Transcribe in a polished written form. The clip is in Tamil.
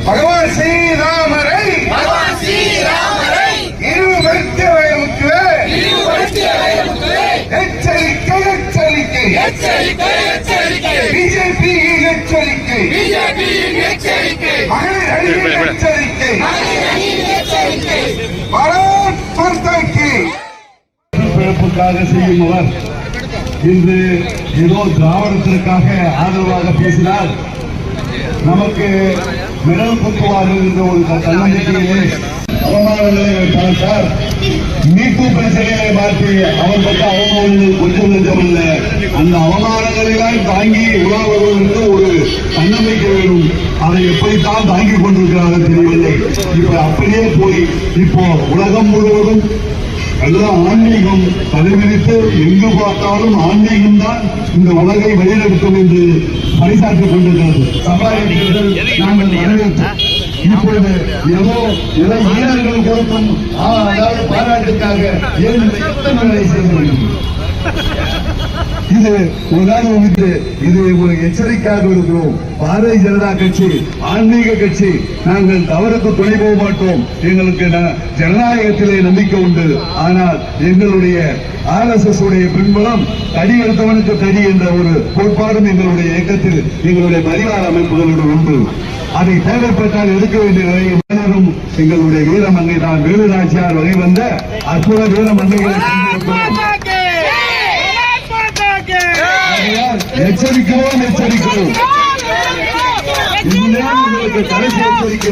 பகவான் ஸ்ரீராமரை இழிவுபடுத்திய வயமுத்துவே எச்சரிக்கை பிஜேபி எச்சரிக்கை மகளிர் அணியின் எச்சரிக்கை பாரத் மாதா கி பிறப்புக்காக செய்யும் அவர் இன்று ஏதோ திராவிடத்திற்காக ஆதரவாக பேசினார். நமக்கு மிரல் குத்துவார்கள் என்ற ஒரு தன்னம்பிக்கையிலே அவமானங்களை பார்த்தார். மீட்பு பிரச்சனைகளை பார்த்து அவர் பட்ட அவமானங்கள் கொஞ்சம் நெஞ்சமல்ல. அந்த அவமானங்களெல்லாம் தாங்கி உலாவதற்கு ஒரு தன்னம்பிக்கை வேணும். அதை எப்படித்தான் தாங்கிக் கொண்டிருக்கிறார்கள் தெரியவில்லை. இப்ப அப்படியே போய் இப்போ உலகம் முழுவதும் எல்லாம் ஆன்மீகம் தலைவிரித்து எங்கு பார்த்தாலும் ஆன்மீகம் தான் இந்த உலகை வழிநடத்தும் என்று பரிசாற்றிக் கொண்டிருக்கிறது. சபாநாயகர்கள் நாங்கள் வரவேற்றோம். இப்பொழுது ஏதோ ஈரர்கள் கொடுக்கும் அதாவது பாராட்டுக்காக ஏன் இந்த யுத்தங்களை செய்ய வேண்டும்? இது இது ஒரு எச்சரிக்கையாக இருக்கிறோம். பாரதிய ஜனதா கட்சி ஆன்மீக கட்சி. நாங்கள் தவறுக்கு துணை போக மாட்டோம். எங்களுக்கு ஜனநாயகத்திலே நம்பிக்கை உண்டு. ஆனால் எங்களுடைய RSS உடைய பின்புலம் தடி எடுத்தவனுக்கு தடி என்ற ஒரு கோட்பாடும் எங்களுடைய இயக்கத்தில் எங்களுடைய பரிவார அமைப்புகளுடன் உண்டு. அதை தேவைப்பட்டால் எடுக்க வேண்டிய நிலையில் எங்களுடைய வீரமங்கை தான் வேலுநாச்சியார் வகை வந்த அற்புத வீரமங்கைகளை எச்சரிக்கிறோம். உங்களுக்கு கடைசி எச்சரிக்கை